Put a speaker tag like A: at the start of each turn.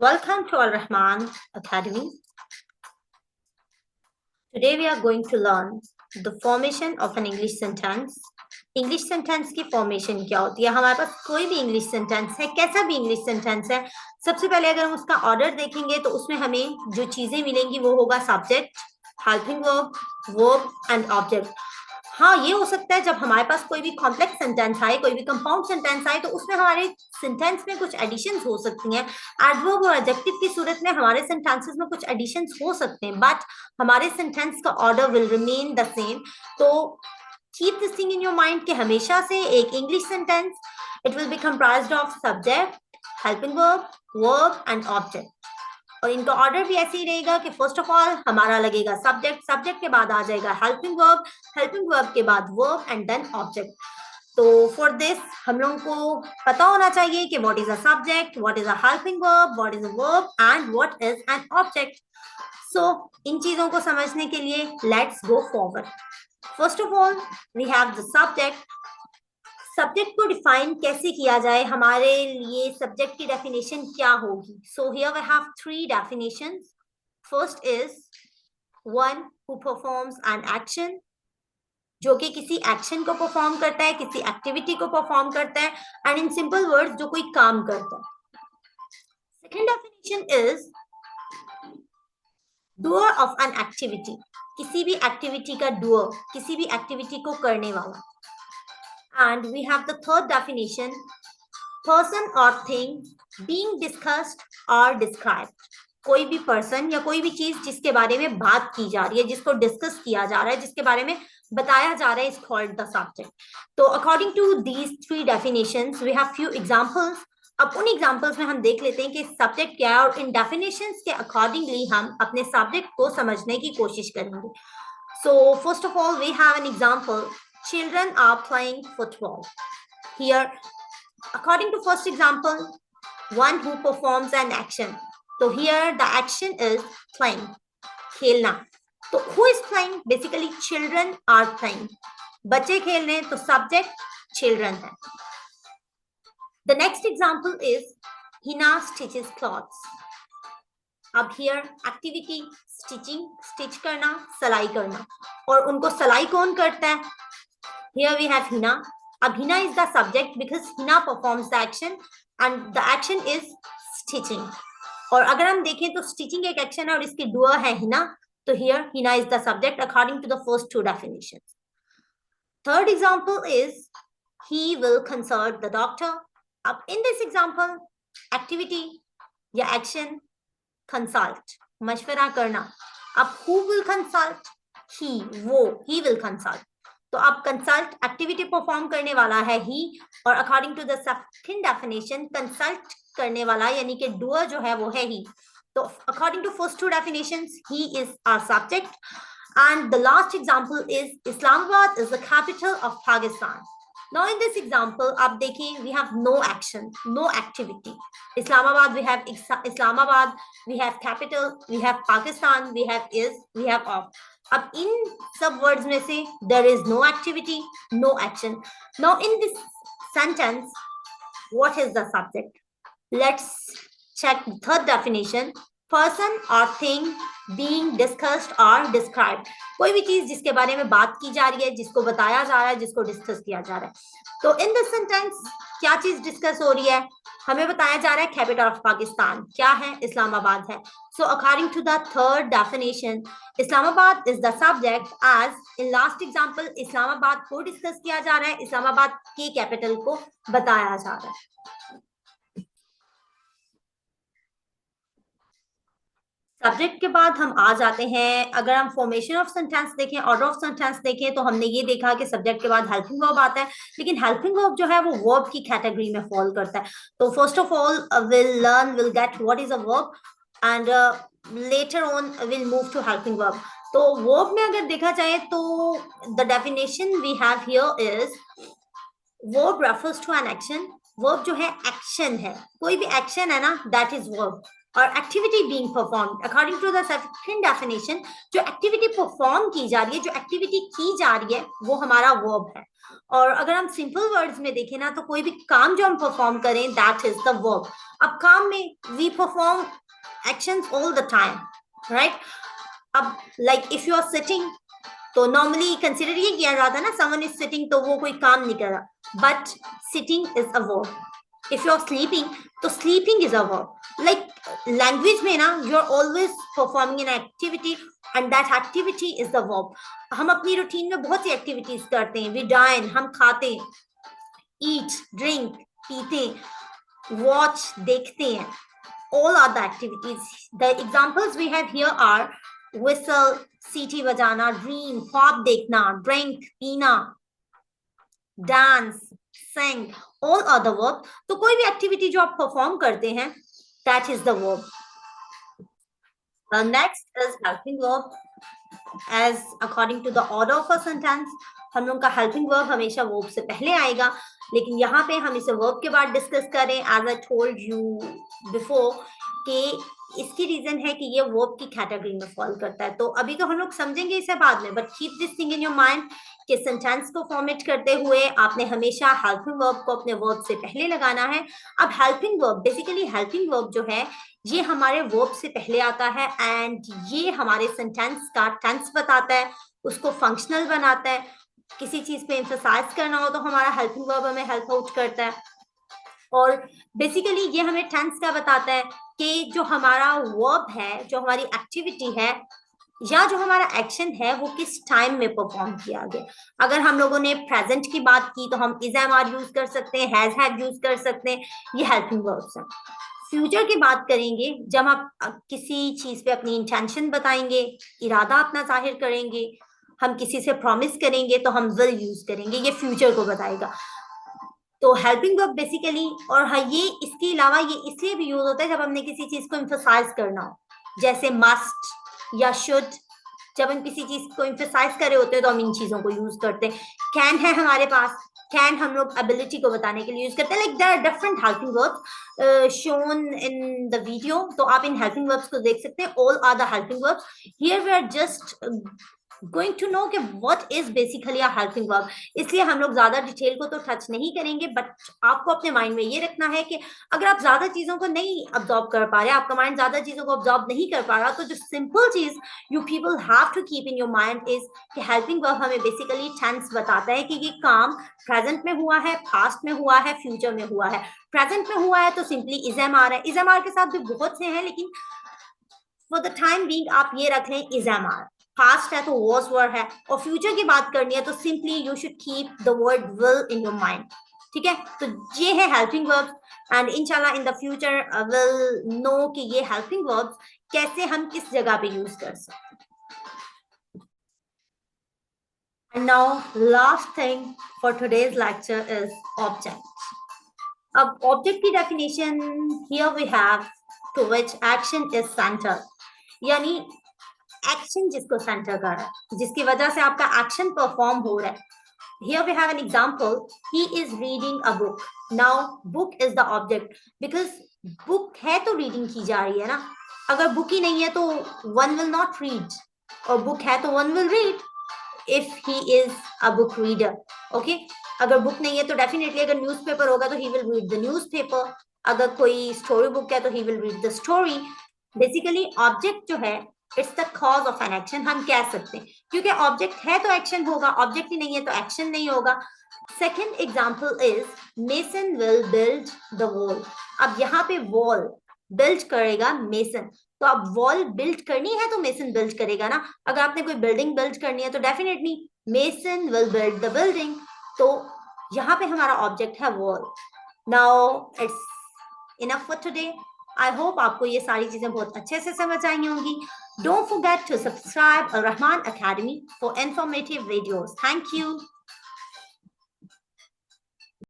A: Welcome to Al-Rehman Academy. Today we are going to learn the formation of an English sentence. English sentence की formation क्या होती है? हमारे पास कोई भी English sentence है, कैसा भी English sentence है, सबसे पहले अगर हम उसका order देखेंगे तो उसमें हमें जो चीजें मिलेंगी वो होगा subject, helping verb, verb and object. हाँ, ये हो सकता है जब हमारे पास कोई भी कॉम्प्लेक्स सेंटेंस आए, कोई भी कंपाउंड सेंटेंस आए, तो उसमें हमारे सेंटेंस में कुछ एडिशंस हो सकती हैं. एडवर्ब और एडजेक्टिव की सूरत में हमारे सेंटेंसेस में कुछ एडिशंस हो सकते हैं, बट हमारे सेंटेंस का order will remain the same. तो keep this thing in your mind कि हमेशा से एक English sentence it will be comprised of subject, helping verb, verb and object. और इनका ऑर्डर भी ऐसे ही रहेगा कि फर्स्ट ऑफ ऑल हमारा लगेगा सब्जेक्ट, सब्जेक्ट के बाद आ जाएगा हेल्पिंग वर्ब के बाद वर्ब एंड देन ऑब्जेक्ट. तो फॉर दिस हम लोगों को पता होना चाहिए कि what is a subject, what is a helping verb, what is a verb and what is an object. So इन चीजों को समझने के लिए let's go forward. First of all we have the subject. Subject को डिफाइन कैसे किया जाए, हमारे लिए सब्जेक्ट की डेफिनेशन क्या होगी? So here we have three definitions. First is one who performs an action, जो कि किसी एक्शन को परफॉर्म करता है, किसी एक्टिविटी को परफॉर्म करता है, एंड इन सिंपल वर्ड्स जो कोई काम करता है. Second definition is doer of an activity, किसी भी एक्टिविटी का डूअर, किसी भी एक्टिविटी को करने वाला. And we have the third definition, person or thing being discussed or described. कोई भी person या कोई भी चीज जिसके बारे में बात की जा रही है, जिसको डिस्कस किया जा रहा है, जिसके बारे में बताया जा रहा है, is called the subject. तो according to these three definitions, we have few examples. अब उन एग्जाम्पल्स में हम देख लेते हैं कि सब्जेक्ट क्या है, और इन डेफिनेशंस के अकॉर्डिंगली हम अपने सब्जेक्ट को समझने की कोशिश करेंगे. So first of all, we have an example. Children are playing football. Here, according to first example, one who performs an action. So here the action is playing, खेलना. तो who is playing? Basically, children are playing. बच्चे खेल रहे हैं, तो subject children है. The next example is Hina stitches clothes. अब here activity stitching, stitch करना, सिलाई करना, और उनको सिलाई कौन करता है? Here we have Hina. Ab Hina is the subject because Hina performs the action and the action is stitching. और अगर हम देखें तो stitching एक action है और इसकी doer है Hina. तो here Hina is the subject according to the first two definitions. Third example is he will consult the doctor. अब in this example, activity या action consult, मशवरा करना. अब who will consult? He, वो, he will consult. तो अब consult activity perform करने वाला है ही, और according to the second definition consult करने वाला यानी कि डूअर जो है वो है ही. तो according to first two definitions he is our subject. And the last example is Islamabad is the capital of Pakistan. Now in this example आप देखिए we have no action, no activity. Islamabad we have Islamabad, we have capital, we have Pakistan, we have is, we have of. अब इन सब words में से there is no activity, no action. Now in this sentence, what is the subject? Let's check the third definition. Person or thing being discussed or described. कोई भी चीज जिसके बारे में बात की जा रही है, जिसको बताया जा रहा है, जिसको डिस्कस किया जा रहा है. तो इन दिस सेंटेंस क्या चीज डिस्कस हो रही है? हमें बताया जा रहा है कैपिटल ऑफ पाकिस्तान क्या है? इस्लामाबाद है. So according to the third definition, Islamabad is the subject. As in last example, Islamabad को डिस्कस किया जा रहा है, इस्लामाबाद की कैपिटल को बताया जा रहा है. सब्जेक्ट के बाद हम आ जाते हैं, अगर हम फॉर्मेशन ऑफ सेंटेंस देखें, ऑर्डर ऑफ सेंटेंस देखें, तो हमने ये देखा कि सब्जेक्ट के बाद हेल्पिंग वर्ब आता है, लेकिन हेल्पिंग वर्ब जो है वो वर्ब की कैटेगरी में फॉल करता है. तो first of all will get what is a verb and later on will move to helping verb. तो वर्ब में अगर देखा जाए तो the definition we have here is verb refers to an action. Verb जो है एक्शन है, कोई भी एक्शन है ना, दैट इज वर्ब. और activity being performed, according to the second definition, जो एक्टिविटी परफॉर्म की जा रही है, जो एक्टिविटी की जा रही है, वो हमारा वर्ब है. और अगर हम सिंपल वर्ड्स में देखें ना, तो कोई भी काम जो हम परफॉर्म करें दैट इज द वर्ब. अब काम में we perform actions all the time, right? अब like if you are sitting, तो नॉर्मली कंसिडर ये किया जाता है ना, समवन इज सिटिंग तो वो कोई काम नहीं कर रहा, but sitting is a verb. If you are sleeping, तो sleeping is a verb. Like language में ना, you are always performing an activity and that activity is the verb. हम अपनी रूटीन में बहुत सी एक्टिविटीज करते हैं. वी डाइन, हम खाते हैं, ईट, ड्रिंक, पीते, वॉच, देखते हैं. All are the activities. The examples we have here are whistle, सीटी बजाना, ड्रीम, ख्वाब देखना, ड्रिंक, पीना, dance, sing, all are the verb. तो कोई भी एक्टिविटी जो आप परफॉर्म करते हैं, that is the verb. Next is helping verb. As according to the order of a sentence, हम लोग का helping verb हमेशा verb से पहले आएगा, लेकिन यहाँ पे हम इसे verb के बाद डिस्कस करें. As I told you before कि इसकी रीजन है कि ये वर्ब की कैटेगरी में फॉल करता है. तो अभी तो हम लोग समझेंगे इसे बाद में, but keep this thing in your mind कि सेंटेंस को फॉर्मेट करते हुए आपने हमेशा हेल्पिंग वर्ब को अपने वर्ब से पहले लगाना है. अब helping verb, basically helping verb जो है ये हमारे वर्ब से पहले आता है एंड ये हमारे सेंटेंस का टेंस बताता है, उसको फंक्शनल बनाता है. किसी चीज पे एम्फसाइज करना हो तो हमारा हेल्पिंग वर्ब हमें हेल्प आउट करता है. और बेसिकली ये हमें टेंस का बताता है कि जो हमारा वर्ब है, जो हमारी एक्टिविटी है या जो हमारा एक्शन है वो किस टाइम में परफॉर्म किया गया. अगर हम लोगों ने प्रेजेंट की बात की तो हम इज एम आर यूज कर सकते हैं, हैज हैव यूज कर सकते हैं, ये हेल्पिंग वर्ब्स हैं. फ्यूचर की बात करेंगे जब आप किसी चीज पे अपनी इंटेंशन बताएंगे, इरादा अपना जाहिर करेंगे, हम किसी से प्रॉमिस करेंगे तो हम विल यूज करेंगे, ये फ्यूचर को बताएगा. तो हेल्पिंग वर्ब बेसिकली, और हाँ ये इसके अलावा ये इसलिए भी यूज होता है जब हमने किसी चीज को एम्फसाइज करना हो, जैसे मस्ट या शुड. जब हम किसी चीज को एम्फसाइज कर रहे होते हैं तो हम इन चीजों को यूज करते हैं. कैन है हमारे पास, कैन हम लोग एबिलिटी को बताने के लिए यूज करते हैं. Like there are different helping verbs shown in the video, तो आप इन हेल्पिंग वर्ब्स को देख सकते हैं. All are the helping verbs. Here we are just going to know कि what is basically a helping verb. इसलिए हम लोग ज्यादा डिटेल को तो टच नहीं करेंगे, बट आपको अपने माइंड में ये रखना है कि अगर आप ज्यादा चीजों को नहीं अब्जॉर्ब कर पा रहे, आपका माइंड ज्यादा चीजों को अब्जॉर्ब नहीं कर पा रहा, तो जो सिंपल चीज you people have to keep in your mind is कि हेल्पिंग वर्ब हमें बेसिकली टेंस बताता है कि ये काम प्रेजेंट में हुआ है, पास्ट में हुआ है, फ्यूचर में हुआ है. प्रेजेंट में हुआ है तो सिंपली इज एम आर है. इज एम आर के साथ भी बहुत से हैं, लेकिन फॉर द टाइम बीइंग आप ये रख लें इज एम आर. पास्ट है तो वॉज वर है, और फ्यूचर की बात करनी है तो simply you should keep the word will in your mind. ठीक है, तो ये है हेल्पिंग वर्ब्स एंड इंशाल्लाह in the future will know कि ये हेल्पिंग वर्ब्स कैसे हम किस जगह पे यूज कर सकते हैं. And now last thing for today's lecture is object. अब ऑब्जेक्ट की definition here we have to which action is centre, यानी एक्शन जिसको सेंटर कर रहा है, जिसकी वजह से आपका एक्शन परफॉर्म हो रहा है. Here we have an example. He is reading a book. Now book is the object because book है तो reading की जा रही है ना. अगर book ही नहीं है तो one will not read, और book है तो one will read if he is a book reader. Okay? अगर book नहीं है तो definitely अगर newspaper होगा तो he will read the newspaper. अगर कोई story book है तो he will read the story. Basically object जो है it's the cause of an action हम कह सकते हैं, क्योंकि ऑब्जेक्ट है तो एक्शन होगा, ऑब्जेक्ट ही नहीं है तो एक्शन नहीं होगा. Second example is mason will build the wall. अब यहाँ पे वॉल बिल्ड करेगा मेसन, तो अब वॉल बिल्ड करनी है तो मेसन बिल्ड करेगा ना. अगर आपने कोई बिल्डिंग बिल्ड करनी है तो definitely mason will build the building. तो यहाँ पे हमारा ऑब्जेक्ट है wall. Now it's enough for today. I hope आपको ये सारी चीजें बहुत अच्छे से समझ आई होंगी. Don't forget to subscribe Al-Rehman Academy for informative videos. Thank you.